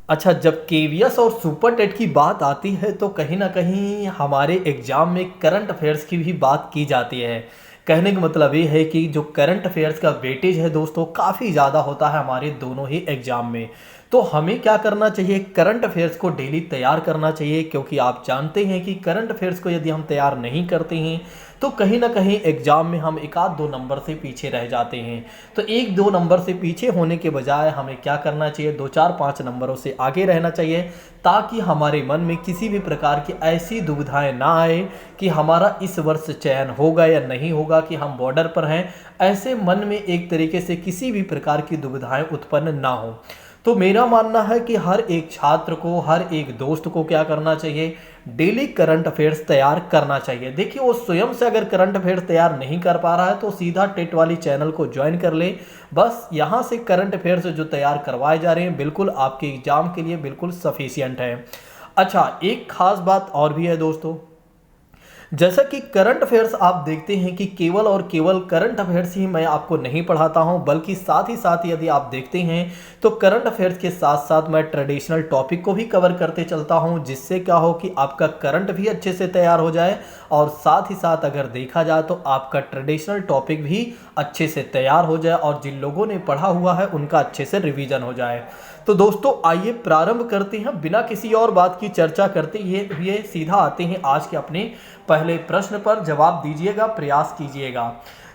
अच्छा, जब केवीएस और सुपर टेट की बात आती है तो कहीं न कहीं हमारे एग्ज़ाम में करंट अफ़ेयर्स की भी बात की जाती है। कहने का मतलब ये है कि जो करंट अफ़ेयर्स का वेटेज है दोस्तों काफ़ी ज़्यादा होता है हमारे दोनों ही एग्ज़ाम में। तो हमें क्या करना चाहिए, करंट अफ़ेयर्स को डेली तैयार करना चाहिए, क्योंकि आप जानते हैं कि करंट अफ़ेयर्स को यदि हम तैयार नहीं करते हैं तो कहीं न कहीं एग्ज़ाम में हम 1 आध 2 नंबर से पीछे रह जाते हैं। तो 1-2 नंबर से पीछे होने के बजाय हमें क्या करना चाहिए, 2, 4, 5 नंबरों से आगे रहना चाहिए, ताकि हमारे मन में किसी भी प्रकार की ऐसी दुविधाएँ ना आए कि हमारा इस वर्ष चयन होगा या नहीं होगा, कि हम बॉर्डर पर हैं। ऐसे मन में एक तरीके से किसी भी प्रकार की दुविधाएँ उत्पन्न ना हो। तो मेरा मानना है कि हर एक छात्र को, हर एक दोस्त को क्या करना चाहिए, डेली करंट अफेयर्स तैयार करना चाहिए। देखिए, वो स्वयं से अगर करंट अफेयर्स तैयार नहीं कर पा रहा है तो सीधा टेट वाली चैनल को ज्वाइन कर ले। बस यहाँ से करंट अफेयर्स जो तैयार करवाए जा रहे हैं बिल्कुल आपके एग्जाम के लिए बिल्कुल सफिशियंट है। अच्छा, एक खास बात और भी है दोस्तों। जैसा कि करंट अफेयर्स आप देखते हैं कि केवल और केवल करंट अफेयर्स ही मैं आपको नहीं पढ़ाता हूं, बल्कि साथ ही साथ यदि आप देखते हैं तो करंट अफेयर्स के साथ साथ मैं ट्रेडिशनल टॉपिक को भी कवर करते चलता हूं, जिससे क्या हो कि आपका करंट भी अच्छे से तैयार हो जाए और साथ ही साथ अगर देखा जाए तो आपका ट्रेडिशनल टॉपिक भी अच्छे से तैयार हो जाए और जिन लोगों ने पढ़ा हुआ है उनका अच्छे से रिवीजन हो जाए। तो दोस्तों, आइए प्रारंभ करते हैं, बिना किसी और बात की चर्चा करते हुए सीधा आते हैं आज के अपने पहले प्रश्न पर। जवाब दीजिएगा, प्रयास कीजिएगा।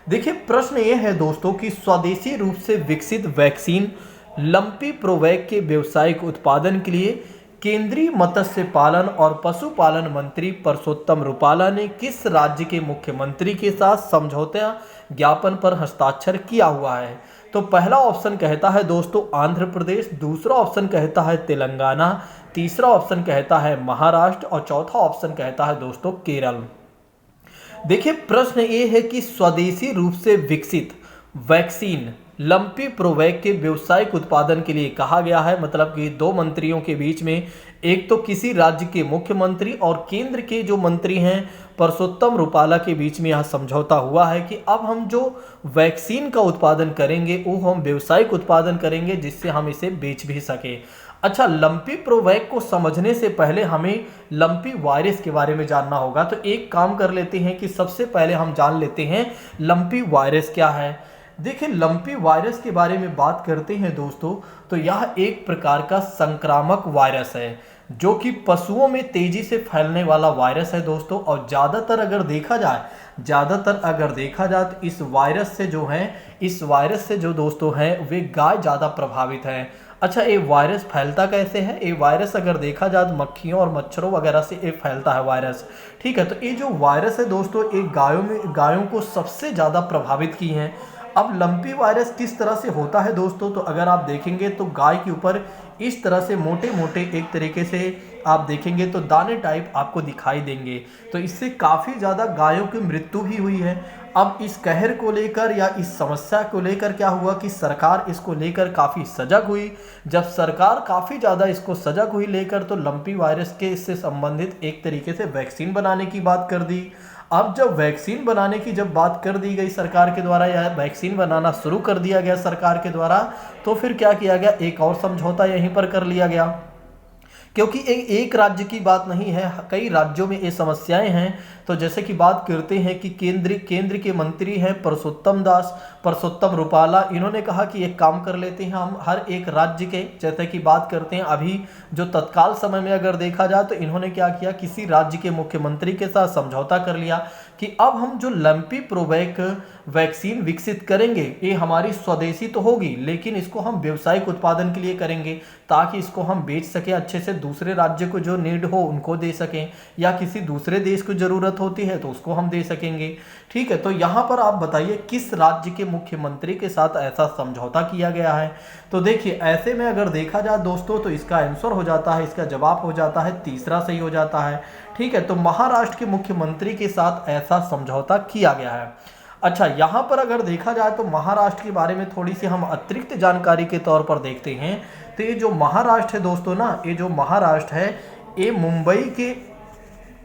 देखिए, प्रश्न ये है दोस्तों कि स्वदेशी रूप से विकसित वैक्सीन लंपी प्रोवैक के व्यावसायिक उत्पादन के लिए केंद्रीय मत्स्य पालन और पशुपालन मंत्री परसोत्तम रुपाला ने किस राज्य के मुख्यमंत्री के साथ समझौता ज्ञापन पर हस्ताक्षर किया हुआ है? तो पहला ऑप्शन कहता है दोस्तों आंध्र प्रदेश, दूसरा ऑप्शन कहता है तेलंगाना, तीसरा ऑप्शन कहता है महाराष्ट्र और चौथा ऑप्शन कहता है दोस्तों केरल। देखिए, प्रश्न ये है कि स्वदेशी रूप से विकसित वैक्सीन लंपी प्रोवैक के व्यावसायिक उत्पादन के लिए कहा गया है, मतलब कि दो मंत्रियों के बीच में, एक तो किसी राज्य के मुख्यमंत्री और केंद्र के जो मंत्री हैं परसोत्तम रुपाला के बीच में यह समझौता हुआ है कि अब हम जो वैक्सीन का उत्पादन करेंगे वो हम व्यावसायिक उत्पादन करेंगे, जिससे हम इसे बेच भी सकें। अच्छा, लंपी प्रोवैक को समझने से पहले हमें लंपी वायरस के बारे में जानना होगा। तो एक काम कर लेते हैं कि सबसे पहले हम जान लेते हैं लंपी वायरस क्या है। देखिए, लंपी वायरस के बारे में बात करते हैं दोस्तों, तो यह एक प्रकार का संक्रामक वायरस है जो कि पशुओं में तेजी से फैलने वाला वायरस है दोस्तों। और ज़्यादातर अगर देखा जाए तो इस वायरस से जो दोस्तों हैं वे गाय ज़्यादा प्रभावित हैं। अच्छा, ये वायरस फैलता कैसे है? ये वायरस अगर देखा जाए तो मक्खियों और मच्छरों वगैरह से ये फैलता है वायरस। ठीक है, तो ये जो वायरस है दोस्तों, एक गायों को सबसे ज़्यादा प्रभावित की हैं। अब लंपी वायरस किस तरह से होता है दोस्तों, तो अगर आप देखेंगे तो गाय के ऊपर इस तरह से मोटे मोटे एक तरीके से आप देखेंगे तो दाने टाइप आपको दिखाई देंगे। तो इससे काफ़ी ज़्यादा गायों की मृत्यु भी हुई है। अब इस कहर को लेकर या इस समस्या को लेकर क्या हुआ कि सरकार इसको लेकर काफ़ी सजग हुई। जब सरकार काफ़ी ज़्यादा इसको सजग हुई लेकर, तो लंपी वायरस के इससे संबंधित एक तरीके से वैक्सीन बनाने की बात कर दी। अब जब वैक्सीन बनाने की बात कर दी गई सरकार के द्वारा, या वैक्सीन बनाना शुरू कर दिया गया सरकार के द्वारा, तो फिर क्या किया गया, एक और समझौता यहीं पर कर लिया गया। क्योंकि एक राज्य की बात नहीं है, कई राज्यों में ये समस्याएं हैं। तो जैसे कि बात करते हैं कि केंद्र के मंत्री हैं परसोत्तम रुपाला, इन्होंने कहा कि एक काम कर लेते हैं, हम हर एक राज्य के, जैसे कि बात करते हैं अभी जो तत्काल समय में अगर देखा जाए तो इन्होंने क्या किया, किसी राज्य के मुख्यमंत्री के साथ समझौता कर लिया कि अब हम जो लंपी प्रोवैक वैक्सीन विकसित करेंगे ये हमारी स्वदेशी तो होगी, लेकिन इसको हम व्यावसायिक उत्पादन के लिए करेंगे, ताकि इसको हम बेच सकें अच्छे से, दूसरे राज्य को जो नीड हो उनको दे सकें, या किसी दूसरे देश को ज़रूरत होती है तो उसको हम दे सकेंगे। ठीक है, तो यहाँ पर आप बताइए किस राज्य के मुख्यमंत्री के साथ ऐसा समझौता किया गया है? तो देखिए, ऐसे में अगर देखा जाए दोस्तों तो इसका आंसर हो जाता है, इसका जवाब हो जाता है तीसरा सही हो जाता है। ठीक है, तो महाराष्ट्र के मुख्यमंत्री के साथ ऐसा समझौता किया गया है। अच्छा, यहाँ पर अगर देखा जाए तो महाराष्ट्र के बारे में थोड़ी सी हम अतिरिक्त जानकारी के तौर पर देखते हैं। तो ये जो महाराष्ट्र है दोस्तों ना, ये जो महाराष्ट्र है ये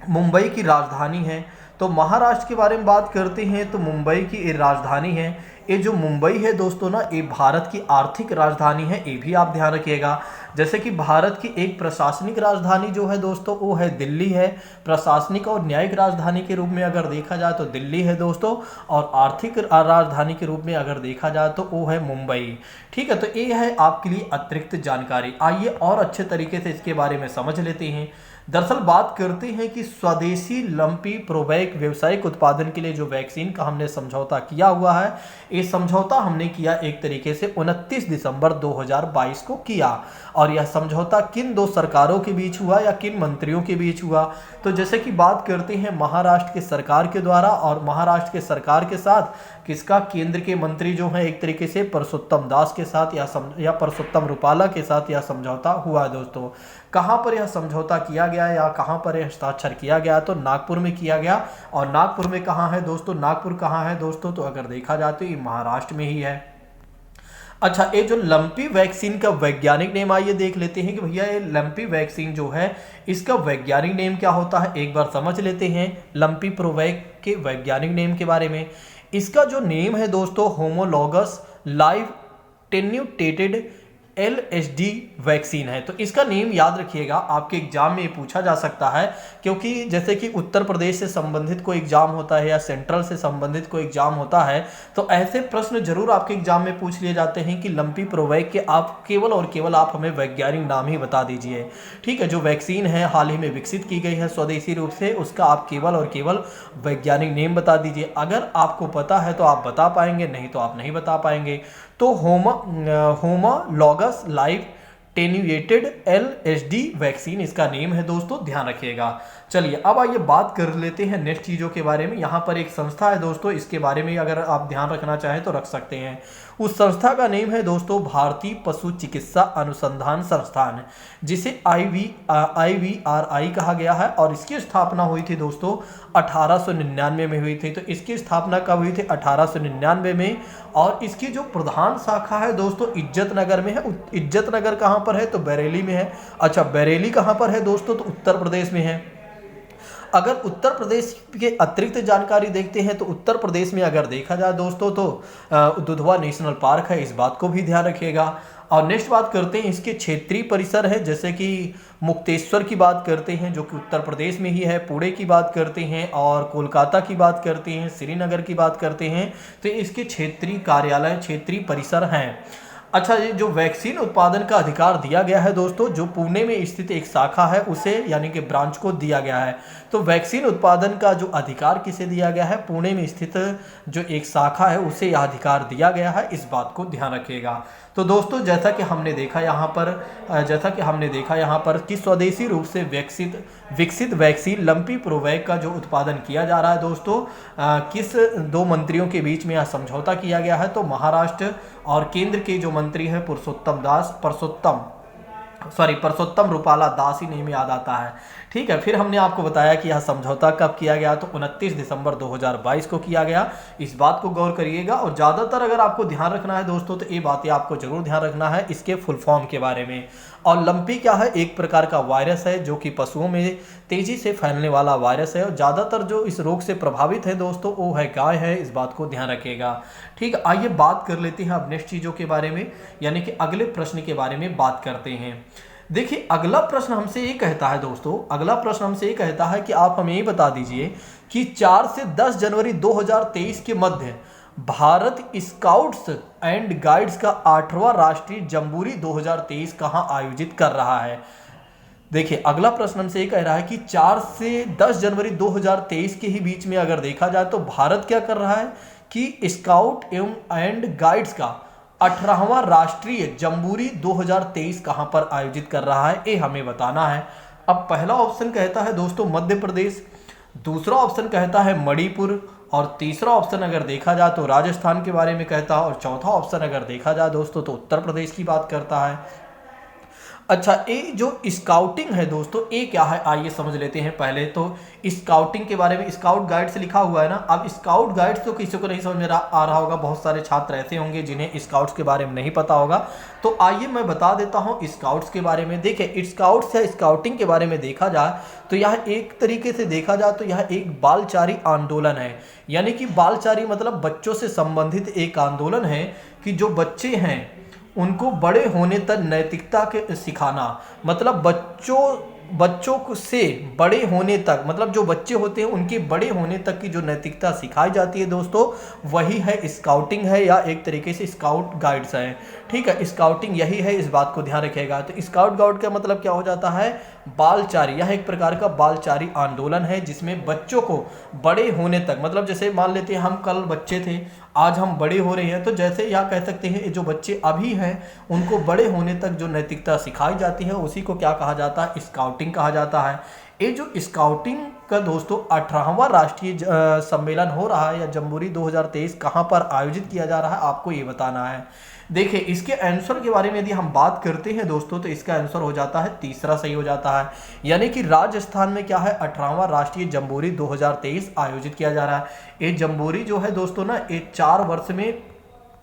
मुंबई की राजधानी है। तो महाराष्ट्र के बारे में बात करते हैं तो मुंबई की ये राजधानी है। ये जो मुंबई है दोस्तों ना, ये भारत की आर्थिक राजधानी है, ये भी आप ध्यान रखिएगा। जैसे कि भारत की एक प्रशासनिक राजधानी जो है दोस्तों वो है दिल्ली है, प्रशासनिक और न्यायिक राजधानी के रूप में अगर देखा जाए तो दिल्ली है दोस्तों, और आर्थिक राजधानी के रूप में अगर देखा जाए तो वो है मुंबई। ठीक है, तो ये है आपके लिए अतिरिक्त जानकारी। आइए और अच्छे तरीके से इसके बारे में समझ लेते हैं। दरअसल बात करते हैं कि स्वदेशी लंपी प्रोवैक व्यावसायिक उत्पादन के लिए जो वैक्सीन का हमने समझौता किया हुआ है, ये समझौता हमने किया एक तरीके से 29 दिसंबर 2022 को किया। और यह समझौता किन दो सरकारों के बीच हुआ या किन मंत्रियों के बीच हुआ? तो जैसे कि बात करते हैं महाराष्ट्र के सरकार के द्वारा, और महाराष्ट्र के सरकार के साथ किसका, केंद्र के मंत्री जो है एक तरीके से परसोत्तम दास के साथ या परसोत्तम रुपाला के साथ यह समझौता हुआ है दोस्तों। कहाँ पर यह समझौता किया गया या कहाँ पर यह हस्ताक्षर किया गया? तो नागपुर में किया गया। और नागपुर में कहाँ है दोस्तों? नागपुर कहाँ है दोस्तों? तो अगर देखा जाए तो ये महाराष्ट्र में ही है। अच्छा, ये जो लंपी वैक्सीन का वैज्ञानिक नेम, आइए देख लेते हैं कि भैया ये लंपी वैक्सीन जो है इसका वैज्ञानिक नेम क्या होता है, एक बार समझ लेते हैं लंपी प्रोवैक के वैज्ञानिक नेम के बारे में। इसका जो नेम है दोस्तों होमोलॉगस लाइव टेन्यूटेटेड LSD वैक्सीन है। तो इसका नेम याद रखिएगा, आपके एग्जाम में ये पूछा जा सकता है, क्योंकि जैसे कि उत्तर प्रदेश से संबंधित कोई एग्जाम होता है या सेंट्रल से संबंधित कोई एग्जाम होता है, तो ऐसे प्रश्न जरूर आपके एग्जाम में पूछ लिए जाते हैं कि लंपी प्रोवैक के आप केवल और केवल आप हमें वैज्ञानिक नाम ही बता दीजिए। ठीक है, जो वैक्सीन है हाल ही में विकसित की गई है स्वदेशी रूप से, उसका आप केवल और केवल वैज्ञानिक नेम बता दीजिए। अगर आपको पता है तो आप बता पाएंगे, नहीं तो आप नहीं बता पाएंगे। तो होमोलॉगस लाइव टेन्यूएटेड LSD वैक्सीन इसका नेम है दोस्तों, ध्यान रखिएगा। चलिए अब आइए बात कर लेते हैं नेक्स्ट चीज़ों के बारे में। यहाँ पर एक संस्था है दोस्तों, इसके बारे में अगर आप ध्यान रखना चाहें तो रख सकते हैं। उस संस्था का नेम है दोस्तों भारतीय पशु चिकित्सा अनुसंधान संस्थान, जिसे IVRI कहा गया है। और इसकी स्थापना हुई थी दोस्तों 1899 में हुई थी। तो इसकी स्थापना कब हुई थी? 1899 में। और इसकी जो प्रधान शाखा है दोस्तों इज्जत नगर में है। इज्जत नगर कहाँ पर है? तो बरेली में है। अच्छा, बरेली कहाँ पर है दोस्तों? तो उत्तर प्रदेश में है। अगर उत्तर प्रदेश के अतिरिक्त जानकारी देखते हैं तो उत्तर प्रदेश में अगर देखा जाए दोस्तों तो दुधवा नेशनल पार्क है, इस बात को भी ध्यान रखिएगा। और नेक्स्ट बात करते हैं इसके क्षेत्रीय परिसर है, जैसे कि मुक्तेश्वर की बात करते हैं जो कि उत्तर प्रदेश में ही है, पुणे की बात करते हैं, और कोलकाता की बात करते हैं, श्रीनगर की बात करते हैं। तो इसके क्षेत्रीय कार्यालय, क्षेत्रीय परिसर हैं। अच्छा, ये जो वैक्सीन उत्पादन का अधिकार दिया गया है दोस्तों, जो पुणे में स्थित एक शाखा है उसे, यानी कि ब्रांच को दिया गया है। तो वैक्सीन उत्पादन का जो अधिकार किसे दिया गया है? पुणे में स्थित जो एक शाखा है उसे यह अधिकार दिया गया है, इस बात को ध्यान रखिएगा। तो दोस्तों जैसा कि हमने देखा यहाँ पर कि स्वदेशी रूप से विकसित वैक्सीन लंपी प्रोवैक का जो उत्पादन किया जा रहा है दोस्तों, किस दो मंत्रियों के बीच में यह समझौता किया गया है? तो महाराष्ट्र और केंद्र के जो मंत्री हैं परसोत्तम रुपाला दास ही नेम याद आता है। ठीक है, फिर हमने आपको बताया कि यह समझौता कब किया गया, तो 29 दिसंबर 2022 को किया गया। इस बात को गौर करिएगा। और ज़्यादातर अगर आपको ध्यान रखना है दोस्तों तो ये बातें आपको जरूर ध्यान रखना है इसके फुल फॉर्म के बारे में। और लंपी क्या है? एक प्रकार का वायरस है जो कि पशुओं में तेजी से फैलने वाला वायरस है, और ज़्यादातर जो इस रोग से प्रभावित है दोस्तों वो है गाय है, इस बात को ध्यान रखिएगा। ठीक है, आइए बात कर लेते हैं अब नेक्स्ट चीज़ों के बारे में, यानी कि अगले प्रश्न के बारे में बात करते हैं। देखिए अगला प्रश्न हमसे ये कहता है कि आप हमें ये बता दीजिए कि 4 से 10 जनवरी 2023 के मध्य भारत स्काउट्स एंड गाइड्स का 8वां राष्ट्रीय जम्बूरी 2023 कहां आयोजित कर रहा है। देखिए अगला प्रश्न हमसे ये कह रहा है कि 4 से 10 जनवरी 2023 के ही बीच में अगर देखा जाए तो भारत क्या कर रहा है कि स्काउट एंड गाइड्स का 18वां राष्ट्रीय जम्बूरी 2023 कहां पर आयोजित कर रहा है, ये हमें बताना है। अब पहला ऑप्शन कहता है दोस्तों मध्य प्रदेश, दूसरा ऑप्शन कहता है मणिपुर, और तीसरा ऑप्शन अगर देखा जाए तो राजस्थान के बारे में कहता है, और चौथा ऑप्शन अगर देखा जाए दोस्तों तो उत्तर प्रदेश की बात करता है। अच्छा, ये जो स्काउटिंग है दोस्तों, ये क्या है आइए समझ लेते हैं। पहले तो स्काउटिंग के बारे में स्काउट गाइड से लिखा हुआ है ना। अब स्काउट गाइड्स तो किसी को नहीं समझ में आ रहा होगा, बहुत सारे छात्र ऐसे होंगे जिन्हें स्काउट्स के बारे में नहीं पता होगा। तो आइए मैं बता देता हूँ स्काउट्स के बारे में। देखिए, स्काउट्स या स्काउटिंग के बारे में देखा जाए तो यह एक तरीके से देखा जाए तो यह एक बालचारी आंदोलन है। यानी कि बालचारी मतलब बच्चों से संबंधित एक आंदोलन है कि जो बच्चे हैं उनको बड़े होने तक नैतिकता के सिखाना। मतलब बच्चों को से बड़े होने तक, मतलब जो बच्चे होते हैं उनके बड़े होने तक की जो नैतिकता सिखाई जाती है दोस्तों, वही है स्काउटिंग है, या एक तरीके से स्काउट गाइड्स है। ठीक है, स्काउटिंग यही है, इस बात को ध्यान रखिएगा। तो स्काउट गाइड का मतलब क्या हो जाता है, बालचारी। यह एक प्रकार का बालचारी आंदोलन है जिसमें बच्चों को बड़े होने तक, मतलब जैसे मान लेते हैं हम कल बच्चे थे, आज हम बड़े हो रहे हैं, तो जैसे यह कह सकते हैं जो बच्चे अभी हैं उनको बड़े होने तक जो नैतिकता सिखाई जाती है उसी को क्या कहा जाता है, स्काउटिंग कहा जाता है। ये जो स्काउटिंग का दोस्तों 18वां राष्ट्रीय सम्मेलन हो रहा है या जम्बूरी 2023 कहाँ पर आयोजित किया जा रहा है, आपको ये बताना है। देखिए, इसके आंसर के बारे में यदि हम बात करते हैं दोस्तों तो इसका आंसर हो जाता है तीसरा सही हो जाता है। यानी कि राजस्थान में क्या है, 18वां राष्ट्रीय जम्बूरी 2023 आयोजित किया जा रहा है। ये जम्बूरी जो है दोस्तों ना, ये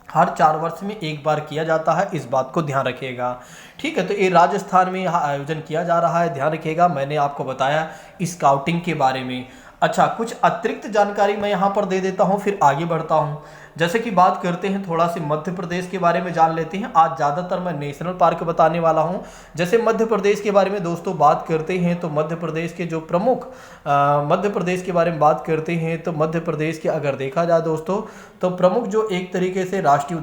हर 4 वर्ष में एक बार किया जाता है, इस बात को ध्यान रखिएगा। ठीक है, तो ये राजस्थान में यहाँ आयोजन किया जा रहा है, ध्यान रखिएगा। मैंने आपको बताया स्काउटिंग के बारे में। अच्छा, कुछ अतिरिक्त जानकारी मैं यहाँ पर दे देता हूँ, फिर आगे बढ़ता हूँ। जैसे कि बात करते हैं थोड़ा सी मध्य प्रदेश के बारे में जान लेते हैं। आज ज़्यादातर मैं नेशनल पार्क बताने वाला हूँ। जैसे मध्य प्रदेश के बारे में दोस्तों बात करते हैं तो मध्य प्रदेश के जो प्रमुख मध्य प्रदेश के बारे में बात करते हैं तो मध्य प्रदेश के अगर देखा जाए दोस्तों तो प्रमुख जो एक तरीके से राष्ट्रीय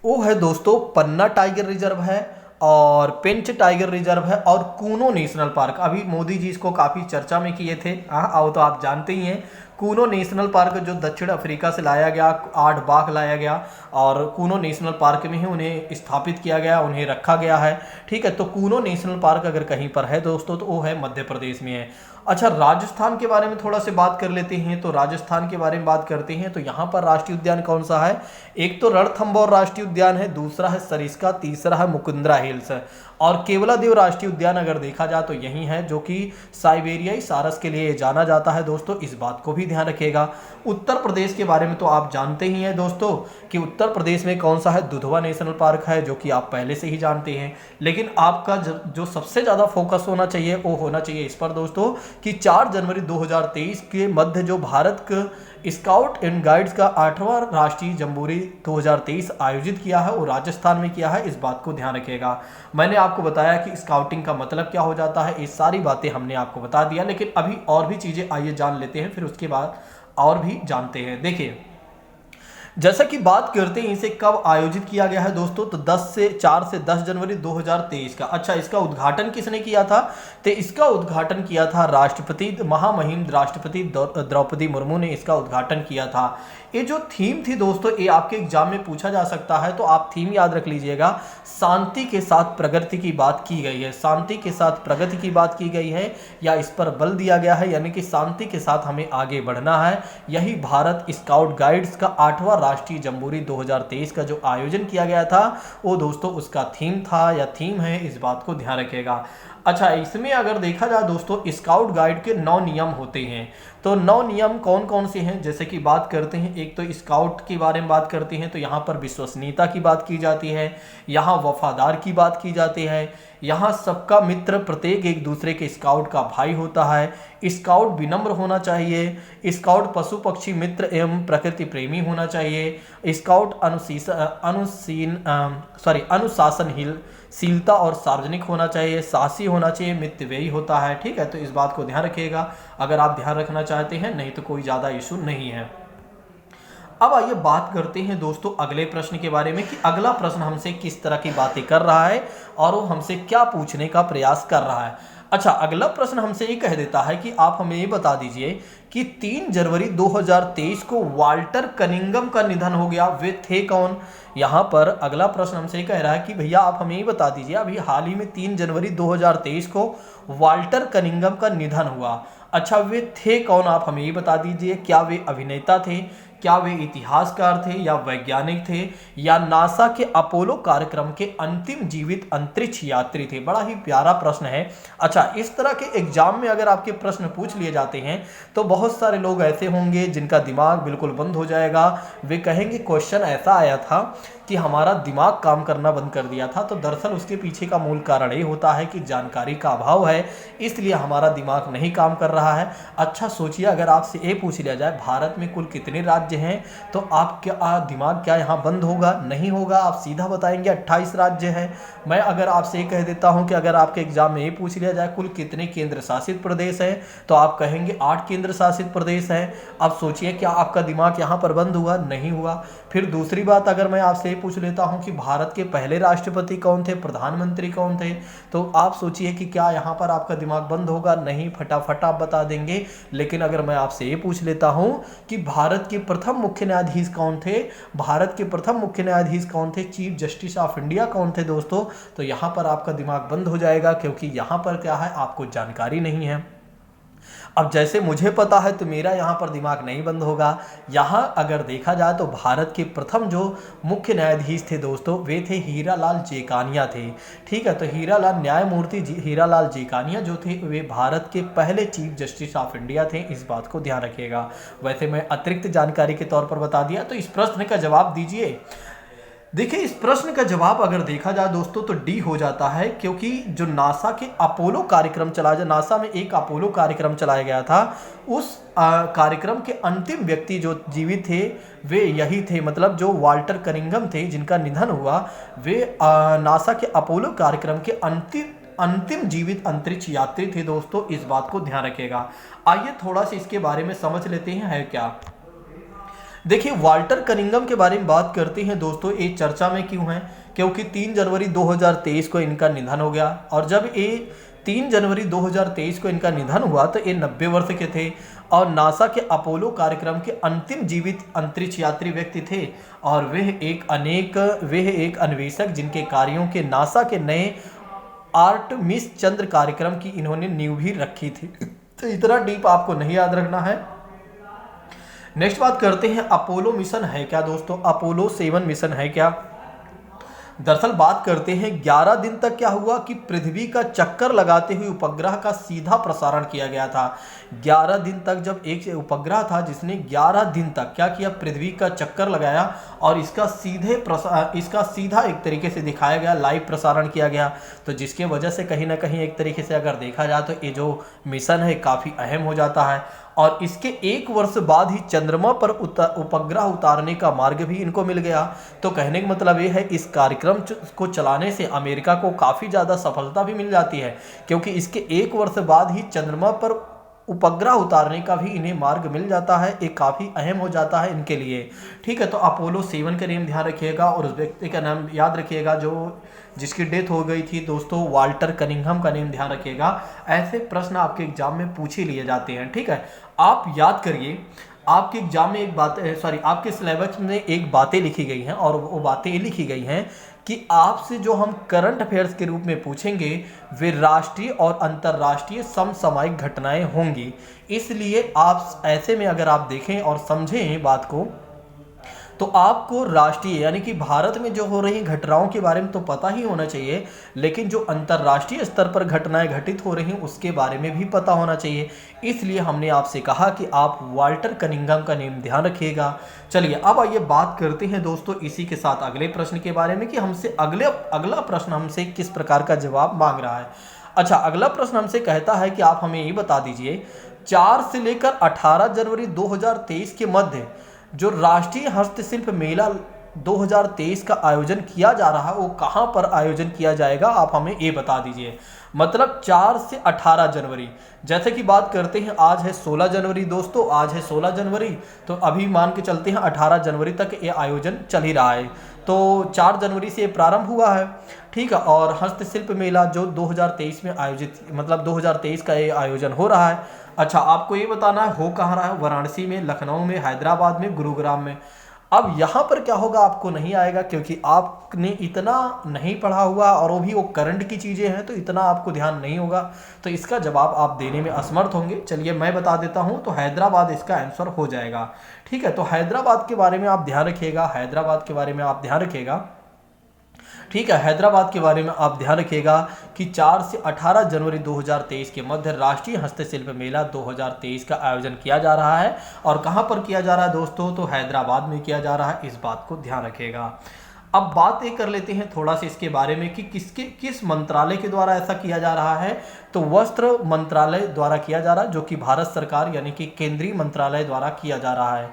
वो है दोस्तों, पन्ना टाइगर रिजर्व है और पेंच टाइगर रिजर्व है और कूनो नेशनल पार्क। अभी मोदी जी इसको काफ़ी चर्चा में किए थे। हाँ, आओ तो आप जानते ही हैं कूनो नेशनल पार्क जो दक्षिण अफ्रीका से लाया गया, 8 बाघ लाया गया और कूनो नेशनल पार्क में ही उन्हें स्थापित किया गया, उन्हें रखा गया है। ठीक है, तो कूनो नेशनल पार्क अगर कहीं पर है दोस्तों तो वो है मध्य प्रदेश में है। अच्छा, राजस्थान के बारे में थोड़ा से बात कर लेते हैं। तो राजस्थान के बारे में बात करते हैं तो यहाँ पर राष्ट्रीय उद्यान कौन सा है, एक तो रणथंभौर राष्ट्रीय उद्यान है, दूसरा है सरिस्का, तीसरा है मुकुंदरा हिल्स और केवलादेव राष्ट्रीय उद्यान अगर देखा जाए तो यही है जो कि साइबेरियाई सारस के लिए जाना जाता है दोस्तों, इस बात को भी ध्यान रखिएगा। उत्तर प्रदेश के बारे में तो आप जानते ही हैं दोस्तों कि उत्तर प्रदेश में कौन सा है, दुधवा नेशनल पार्क है, जो कि आप पहले से ही जानते हैं। लेकिन आपका जो सबसे ज़्यादा फोकस होना चाहिए वो होना चाहिए इस पर दोस्तों कि 4 जनवरी 2023 के मध्य जो भारत स्काउट एंड गाइड्स का 8वां राष्ट्रीय जम्बूरी 2023 आयोजित किया है वो राजस्थान में किया है, इस बात को ध्यान रखिएगा। मैंने आपको बताया कि स्काउटिंग का मतलब क्या हो जाता है, ये सारी बातें हमने आपको बता दिया। लेकिन अभी और भी चीज़ें आइए जान लेते हैं, फिर उसके बाद और भी जानते हैं। देखिए, जैसा कि बात करते हैं इसे कब आयोजित किया गया है दोस्तों, तो 4 से 10 जनवरी 2023 का। अच्छा, इसका उद्घाटन किसने किया था, तो इसका उद्घाटन किया था राष्ट्रपति, महामहिम राष्ट्रपति द्रौपदी मुर्मू ने इसका उद्घाटन किया था। ये जो थीम थी दोस्तों, ये आपके एग्जाम में पूछा जा सकता है, तो आप थीम याद रख लीजिएगा, शांति के साथ प्रगति की बात की गई है। शांति के साथ प्रगति की बात की गई है या इस पर बल दिया गया है, यानी कि शांति के साथ हमें आगे बढ़ना है। यही भारत स्काउट गाइड्स का 8वां राष्ट्रीय जम्बूरी 2023 का जो आयोजन किया गया था वो दोस्तों उसका थीम था या थीम है, इस बात को ध्यान रखिएगा। अच्छा, इसमें अगर देखा जाए दोस्तों स्काउट गाइड के 9 नियम होते हैं। तो 9 नियम कौन कौन से हैं, जैसे कि बात करते हैं, एक तो स्काउट के बारे में बात करते हैं तो यहाँ पर विश्वसनीयता की बात की जाती है, यहाँ वफादार की बात की जाती है, यहाँ सबका मित्र, प्रत्येक एक दूसरे के स्काउट का भाई होता है, स्काउट विनम्र होना चाहिए, स्काउट पशु पक्षी मित्र एवं प्रकृति प्रेमी होना चाहिए, स्काउट अनुशासनशीलता और सार्वजनिक होना चाहिए, साहसी होना चाहिए, मितव्ययी होता है। ठीक है, तो इस बात को ध्यान रखिएगा अगर आप ध्यान रखना चाहते हैं, नहीं तो कोई ज़्यादा इशू नहीं है। अब आइए बात करते हैं दोस्तों अगले प्रश्न के बारे में कि अगला प्रश्न हमसे किस तरह की बातें कर रहा है और वो हमसे क्या पूछने का प्रयास कर रहा है। अच्छा, अगला प्रश्न हमसे ये कह देता है कि आप हमें ये बता दीजिए कि 3 जनवरी 2023 को वाल्टर कनिंगम का निधन हो गया, वे थे कौन। यहाँ पर अगला प्रश्न हमसे कह रहा है कि भैया आप हमें ये बता दीजिए, अभी हाल ही में 3 जनवरी 2023 को वाल्टर कनिंगम का निधन हुआ। अच्छा, वे थे कौन, आप हमें ये बता दीजिए। क्या वे अभिनेता थे, क्या वे इतिहासकार थे या वैज्ञानिक थे या नासा के अपोलो कार्यक्रम के अंतिम जीवित अंतरिक्ष यात्री थे? बड़ा ही प्यारा प्रश्न है। अच्छा, इस तरह के एग्जाम में अगर आपके प्रश्न पूछ लिए जाते हैं तो बहुत सारे लोग ऐसे होंगे जिनका दिमाग बिल्कुल बंद हो जाएगा। वे कहेंगे क्वेश्चन ऐसा आया था कि हमारा दिमाग काम करना बंद कर दिया था। तो दरअसल उसके पीछे का मूल कारण ये होता है कि जानकारी का अभाव है, इसलिए हमारा दिमाग नहीं काम कर रहा है। अच्छा सोचिए, अगर आपसे ये पूछ लिया जाए भारत में कुल कितने राज्य हैं, तो आप क्या दिमाग क्या यहाँ बंद होगा? नहीं होगा। आप सीधा बताएंगे 28 राज्य हैं। मैं अगर आपसे ये कह देता हूँ कि अगर आपके एग्जाम में ये पूछ लिया जाए कुल कितने केंद्र शासित प्रदेश हैं, तो आप कहेंगे 8 केंद्र शासित प्रदेश हैं। अब सोचिए, क्या आपका दिमाग यहाँ पर बंद हुआ? नहीं हुआ। फिर दूसरी बात, अगर मैं आपसे पूछ लेता हूं कि भारत के पहले राष्ट्रपति कौन थे, प्रधानमंत्री कौन थे, तो आप सोचिए कि क्या यहां पर आपका दिमाग बंद होगा? नहीं, फटाफट आप बता देंगे। लेकिन अगर मैं आपसे ये पूछ लेता हूं कि भारत के प्रथम मुख्य न्यायाधीश कौन थे, भारत के प्रथम मुख्य न्यायाधीश कौन थे, चीफ जस्टिस ऑफ इंडिया कौन थे दोस्तों, तो यहां पर आपका दिमाग बंद हो जाएगा, क्योंकि यहां पर क्या है, आपको जानकारी नहीं है। अब जैसे मुझे पता है तो मेरा यहाँ पर दिमाग नहीं बंद होगा। यहाँ अगर देखा जाए तो भारत के प्रथम जो मुख्य न्यायाधीश थे दोस्तों, वे थे हीरालाल जेकानिया थे। ठीक है, तो हीरालाल न्यायमूर्ति हीरालाल जेकानिया जो थे वे भारत के पहले चीफ जस्टिस ऑफ इंडिया थे। इस बात को ध्यान रखिएगा। वैसे मैं अतिरिक्त जानकारी के तौर पर बता दिया, तो इस प्रश्न का जवाब दीजिए। देखिए, इस प्रश्न का जवाब अगर देखा जाए दोस्तों तो डी हो जाता है, क्योंकि जो नासा के अपोलो कार्यक्रम नासा में एक अपोलो कार्यक्रम चलाया गया था, उस कार्यक्रम के अंतिम व्यक्ति जो जीवित थे वे यही थे। मतलब जो वाल्टर कनिंघम थे जिनका निधन हुआ, वे नासा के अपोलो कार्यक्रम के अंतिम जीवित अंतरिक्ष यात्री थे दोस्तों। इस बात को ध्यान रखिएगा। आइए थोड़ा सा इसके बारे में समझ लेते हैं है क्या। देखिए, वाल्टर कनिंघम के बारे में बात करते हैं दोस्तों। ये चर्चा में क्यों है? क्योंकि 3 जनवरी 2023 को इनका निधन हो गया, और जब ये 3 जनवरी 2023 को इनका निधन हुआ तो ये 90 वर्ष के थे, और नासा के अपोलो कार्यक्रम के अंतिम जीवित अंतरिक्ष यात्री व्यक्ति थे। और वह एक अन्वेषक जिनके कार्यों के नासा के नए आर्टेमिस चंद्र कार्यक्रम की इन्होंने नींव भी रखी थी। तो इतना डीप आपको नहीं याद रखना है। नेक्स्ट बात करते हैं, अपोलो मिशन है क्या दोस्तों? अपोलो 7 मिशन है क्या? दरअसल बात करते हैं 11 दिन तक क्या हुआ कि पृथ्वी का चक्कर लगाते हुए उपग्रह का सीधा प्रसारण किया गया था। 11 दिन तक जब एक उपग्रह था जिसने 11 दिन तक क्या किया, पृथ्वी का चक्कर लगाया, और इसका सीधा एक तरीके से दिखाया गया, लाइव प्रसारण किया गया। तो जिसके वजह से कहीं ना कहीं एक तरीके से अगर देखा जाए तो ये जो मिशन है काफ़ी अहम हो जाता है। और इसके 1 वर्ष बाद ही चंद्रमा पर उपग्रह उतारने का मार्ग भी इनको मिल गया। तो कहने का मतलब ये है, इस कार्यक्रम को चलाने से अमेरिका को काफ़ी ज़्यादा सफलता भी मिल जाती है, क्योंकि इसके 1 वर्ष बाद ही चंद्रमा पर उपग्रह उतारने का भी इन्हें मार्ग मिल जाता है। एक काफ़ी अहम हो जाता है इनके लिए। ठीक है, तो अपोलो 7 का नेम ध्यान रखिएगा, और उस व्यक्ति का नाम याद रखिएगा जो जिसकी डेथ हो गई थी दोस्तों, वाल्टर कनिंघम का नेम ध्यान रखिएगा। ऐसे प्रश्न आपके एग्जाम में पूछे लिए जाते हैं। ठीक है, आप याद करिए, आपके एग्जाम में आपके सिलेबस में एक बातें लिखी गई हैं, और वो बातें ये लिखी गई हैं कि आपसे जो हम करंट अफेयर्स के रूप में पूछेंगे वे राष्ट्रीय और अंतर्राष्ट्रीय समसामयिक घटनाएं होंगी। इसलिए आप ऐसे में अगर आप देखें और समझें बात को, तो आपको राष्ट्रीय यानी कि भारत में जो हो रही घटनाओं के बारे में तो पता ही होना चाहिए, लेकिन जो अंतर्राष्ट्रीय स्तर पर घटनाएं घटित हो रही हैं उसके बारे में भी पता होना चाहिए। इसलिए हमने आपसे कहा कि आप वाल्टर कनिंघम का नेम ध्यान रखिएगा। चलिए, अब आइए बात करते हैं दोस्तों इसी के साथ अगले प्रश्न के बारे में कि हमसे अगला प्रश्न हमसे किस प्रकार का जवाब मांग रहा है। अच्छा, अगला प्रश्न हमसे कहता है कि आप हमें ये बता दीजिए, 4 से लेकर 18 जनवरी 2023 के मध्य जो राष्ट्रीय हस्तशिल्प मेला 2023 का आयोजन किया जा रहा है वो कहाँ पर आयोजन किया जाएगा, आप हमें ये बता दीजिए। मतलब 4 से 18 जनवरी, जैसे कि बात करते हैं आज है 16 जनवरी दोस्तों, आज है 16 जनवरी, तो अभी मान के चलते हैं 18 जनवरी तक ये आयोजन चल ही रहा है। तो 4 जनवरी से ये प्रारंभ हुआ है। ठीक है, और हस्तशिल्प मेला जो 2023 में आयोजित, मतलब 2023 का ये आयोजन हो रहा है। अच्छा, आपको ये बताना है हो कहाँ रहा है, वाराणसी में, लखनऊ में, हैदराबाद में, गुरुग्राम में। अब यहाँ पर क्या होगा, आपको नहीं आएगा क्योंकि आपने इतना नहीं पढ़ा हुआ और वो भी वो करंट की चीज़ें हैं, तो इतना आपको ध्यान नहीं होगा, तो इसका जवाब आप देने में असमर्थ होंगे। चलिए मैं बता देता हूँ, तो हैदराबाद इसका आंसर हो जाएगा। ठीक है, तो हैदराबाद के बारे में आप ध्यान रखिएगा, हैदराबाद के बारे में आप ध्यान रखिएगा। ठीक है, हैदराबाद के बारे में आप ध्यान रखिएगा कि 4 से 18 जनवरी 2023 के मध्य राष्ट्रीय हस्तशिल्प मेला 2023 का आयोजन किया जा रहा है। और कहां पर किया जा रहा है दोस्तों, तो हैदराबाद में किया जा रहा है, इस बात को ध्यान रखिएगा। अब बात ये कर लेते हैं थोड़ा सा इसके बारे में कि किस मंत्रालय के द्वारा ऐसा किया जा रहा है। तो वस्त्र मंत्रालय द्वारा किया जा रहा है, जो कि भारत सरकार यानी कि केंद्रीय मंत्रालय द्वारा किया जा रहा है।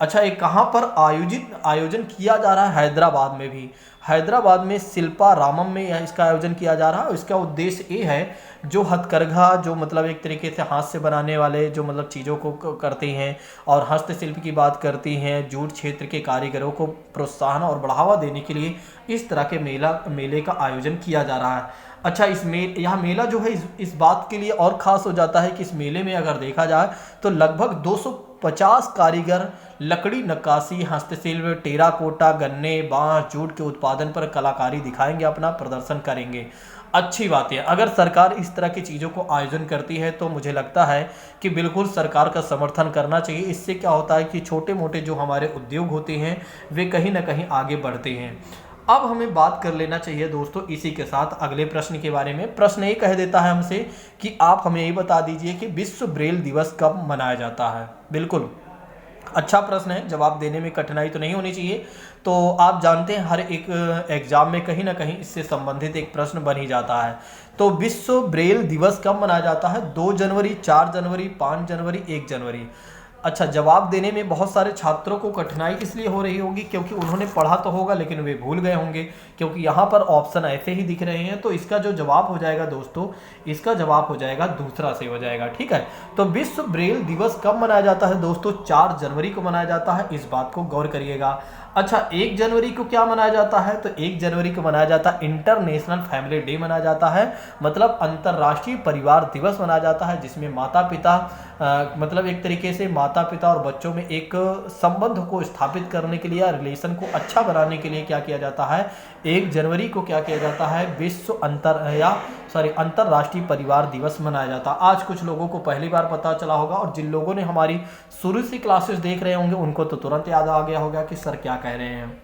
अच्छा, ये कहाँ पर आयोजन किया जा रहा है, हैदराबाद में भी। हैदराबाद में शिल्पा रामम में यह इसका आयोजन किया जा रहा है। इसका उद्देश्य ये है, जो हथकरघा, जो मतलब एक तरीके से हाथ से बनाने वाले जो मतलब चीज़ों को करते हैं और हस्तशिल्प की बात करती हैं, जूट क्षेत्र के कारीगरों को प्रोत्साहन और बढ़ावा देने के लिए इस तरह के मेले का आयोजन किया जा रहा है। अच्छा, यह मेला जो है इस बात के लिए और ख़ास हो जाता है कि इस मेले में अगर देखा जाए तो लगभग 250 कारीगर लकड़ी नक्काशी, हस्तशिल्प, टेराकोटा, गन्ने, बांस, जूट के उत्पादन पर कलाकारी दिखाएंगे, अपना प्रदर्शन करेंगे। अच्छी बात है, अगर सरकार इस तरह की चीज़ों को आयोजन करती है तो मुझे लगता है कि बिल्कुल सरकार का समर्थन करना चाहिए। इससे क्या होता है कि छोटे मोटे जो हमारे उद्योग होते हैं वे कहीं ना कहीं आगे बढ़ते हैं। अब हमें बात कर लेना चाहिए दोस्तों इसी के साथ अगले प्रश्न के बारे में। प्रश्न ये कह देता है हमसे कि आप हमें ये बता दीजिए कि विश्व ब्रेल दिवस कब मनाया जाता है। बिल्कुल अच्छा प्रश्न है, जवाब देने में कठिनाई तो नहीं होनी चाहिए। तो आप जानते हैं हर एक एग्जाम में कहीं ना कहीं इससे संबंधित एक प्रश्न बन ही जाता है। तो विश्व ब्रेल दिवस कब मनाया जाता है? 2 जनवरी, 4 जनवरी, 5 जनवरी, 1 जनवरी। अच्छा, जवाब देने में बहुत सारे छात्रों को कठिनाई इसलिए हो रही होगी क्योंकि उन्होंने पढ़ा तो होगा लेकिन वे भूल गए होंगे, क्योंकि यहाँ पर ऑप्शन ऐसे ही दिख रहे हैं। तो इसका जो जवाब हो जाएगा दोस्तों, इसका जवाब हो जाएगा दूसरा से हो जाएगा। ठीक है, तो विश्व ब्रेल दिवस कब मनाया जाता है दोस्तों? 4 जनवरी को मनाया जाता है, इस बात को गौर करिएगा। अच्छा, 1 जनवरी को क्या मनाया जाता है? तो 1 जनवरी को मनाया जाता है इंटरनेशनल फैमिली डे मनाया जाता है, मतलब अंतर्राष्ट्रीय परिवार दिवस मनाया जाता है, जिसमें माता पिता मतलब एक तरीके से माता पिता और बच्चों में एक संबंध को स्थापित करने के लिए या रिलेशन को अच्छा बनाने के लिए क्या किया जाता है, 1 जनवरी को क्या किया जाता है, विश्व अंतर्राष्ट्रीय परिवार दिवस मनाया जाता है। आज कुछ लोगों को पहली बार पता चला होगा और जिन लोगों ने हमारी शुरू से क्लासेस देख रहे होंगे उनको तो तुरंत याद आ गया होगा कि सर क्या कह रहे हैं।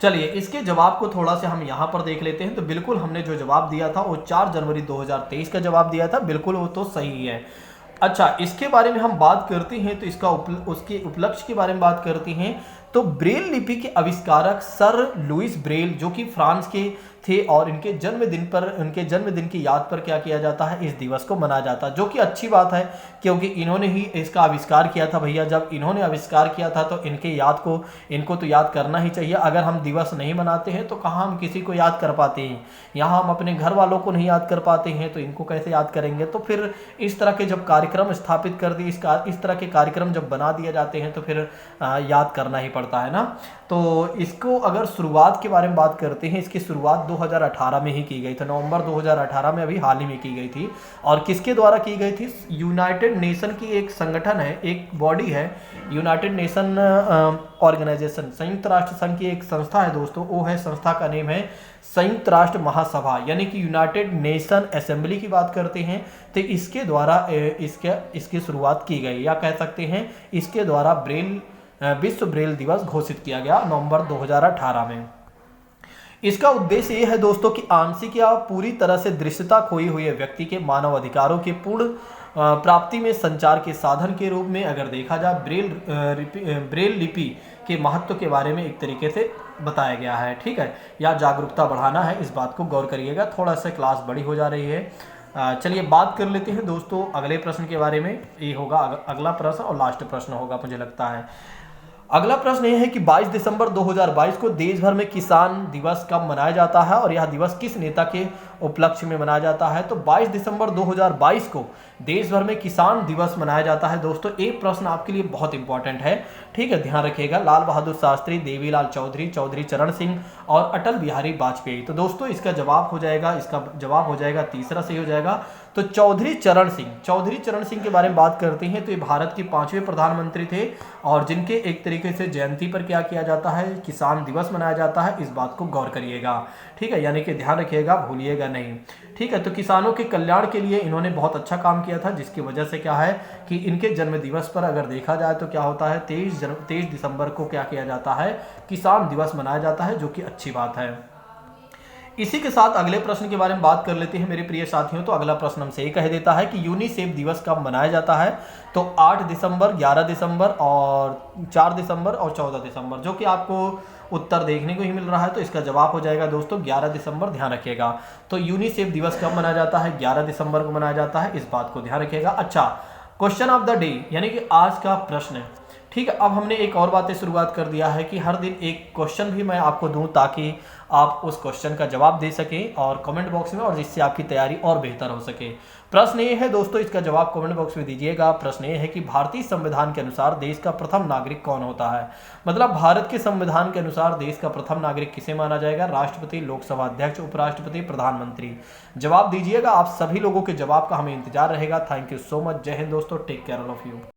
चलिए इसके जवाब को थोड़ा सा हम यहाँ पर देख लेते हैं। तो बिल्कुल हमने जो जवाब दिया था वो 4 जनवरी 2023 का जवाब दिया था, बिल्कुल वो तो सही है। अच्छा, इसके बारे में हम बात करते हैं तो इसका उसके उपलक्ष्य के बारे में बात करते हैं। तो ब्रेल लिपि के आविष्कारक सर लुइस ब्रेल, जो कि फ्रांस के थे, और उनके जन्मदिन की याद पर क्या किया जाता है, इस दिवस को मनाया जाता है, जो कि अच्छी बात है क्योंकि इन्होंने ही इसका आविष्कार किया था। भैया जब इन्होंने आविष्कार किया था तो इनको तो याद करना ही चाहिए। अगर हम दिवस नहीं मनाते हैं तो कहाँ हम किसी को याद कर पाते हैं, यहाँ हम अपने घर वालों को नहीं याद कर पाते हैं तो इनको कैसे याद करेंगे। तो फिर इस तरह के जब कार्यक्रम स्थापित कर दिए, इस तरह के कार्यक्रम जब बना दिए जाते हैं तो फिर याद करना ही पड़ता है ना। तो इसको अगर शुरुआत के बारे में बात करते हैं, इसकी शुरुआत 2018 में ही की गई थी, नवंबर 2018 में, अभी हाल ही में की गई थी। और किसके द्वारा की गई थी? यूनाइटेड नेशन की एक संगठन है, एक बॉडी है, यूनाइटेड नेशन ऑर्गेनाइजेशन, संयुक्त राष्ट्र संघ की एक संस्था है दोस्तों। वो है, संस्था का नेम है संयुक्त राष्ट्र महासभा, यानी कि यूनाइटेड नेशन असेंबली की बात करते हैं। तो इसके द्वारा इसकी शुरुआत की गई, या कह सकते हैं इसके द्वारा विश्व ब्रेल दिवस घोषित किया गया नवंबर 2018 में। इसका उद्देश्य ये है दोस्तों कि आंशिक या पूरी तरह से दृश्यता खोई हुई व्यक्ति के मानव अधिकारों के पूर्ण प्राप्ति में संचार के साधन के रूप में अगर देखा जाए ब्रेल लिपि के महत्व के बारे में एक तरीके से बताया गया है। ठीक है, या जागरूकता बढ़ाना है, इस बात को गौर करिएगा। थोड़ा सा क्लास बड़ी हो जा रही है। चलिए बात कर लेते हैं दोस्तों अगले प्रश्न के बारे में। ये होगा अगला प्रश्न और लास्ट प्रश्न होगा मुझे लगता है। अगला प्रश्न यह है कि 22 दिसंबर 2022 को देश भर में किसान दिवस कब मनाया जाता है और यह दिवस किस नेता के उपलक्ष्य में मनाया जाता है? तो 22 दिसंबर 2022 को देश भर में किसान दिवस मनाया जाता है। दोस्तों एक प्रश्न आपके लिए बहुत इंपॉर्टेंट है, ठीक है, ध्यान रखिएगा। लाल बहादुर शास्त्री, देवीलाल चौधरी, चौधरी चरण सिंह और अटल बिहारी वाजपेयी। तो दोस्तों इसका जवाब हो जाएगा तीसरा सही हो जाएगा। तो चौधरी चरण सिंह के बारे में बात करते हैं तो ये भारत के 5वें प्रधानमंत्री थे और जिनके एक तरीके से जयंती पर क्या किया जाता है, किसान दिवस मनाया जाता है। इस बात को गौर करिएगा, ठीक है, यानी कि ध्यान रखिएगा, भूलिएगा नहीं, ठीक है। तो किसानों के कल्याण के लिए इन्होंने बहुत अच्छा काम किया था, जिसकी वजह से क्या है कि इनके जन्म दिवस पर अगर देखा जाए तो क्या होता है, 23 दिसंबर को क्या किया जाता है, किसान दिवस मनाया जाता है, जो कि अच्छी बात है। इसी के साथ अगले प्रश्न के बारे में बात कर लेते हैं मेरे प्रिय साथियों। तो अगला प्रश्न हमसे ये कह देता है कि यूनिसेफ दिवस कब मनाया जाता है? तो 8 दिसंबर, 11 दिसंबर और 4 दिसंबर और 14 दिसंबर, जो कि आपको उत्तर देखने को ही मिल रहा है। तो इसका जवाब हो जाएगा दोस्तों 11 दिसंबर, ध्यान रखिएगा। तो यूनिसेफ दिवस कब मनाया जाता है? 11 दिसंबर को मनाया जाता है, इस बात को ध्यान रखिएगा। अच्छा, क्वेश्चन ऑफ द डे यानी कि आज का प्रश्न, ठीक है। अब हमने एक और बातें शुरुआत कर दिया है कि हर दिन एक क्वेश्चन भी मैं आपको दूं ताकि आप उस क्वेश्चन का जवाब दे सकें और कमेंट बॉक्स में, और जिससे आपकी तैयारी और बेहतर हो सके। प्रश्न ये है दोस्तों, इसका जवाब कमेंट बॉक्स में दीजिएगा। प्रश्न ये है कि भारतीय संविधान के अनुसार देश का प्रथम नागरिक कौन होता है? मतलब भारत के संविधान के अनुसार देश का प्रथम नागरिक किसे माना जाएगा? राष्ट्रपति, लोकसभा अध्यक्ष, उपराष्ट्रपति, प्रधानमंत्री? जवाब दीजिएगा। आप सभी लोगों के जवाब का हमें इंतजार रहेगा। Thank you so much. जय हिंद दोस्तों, take care all of you.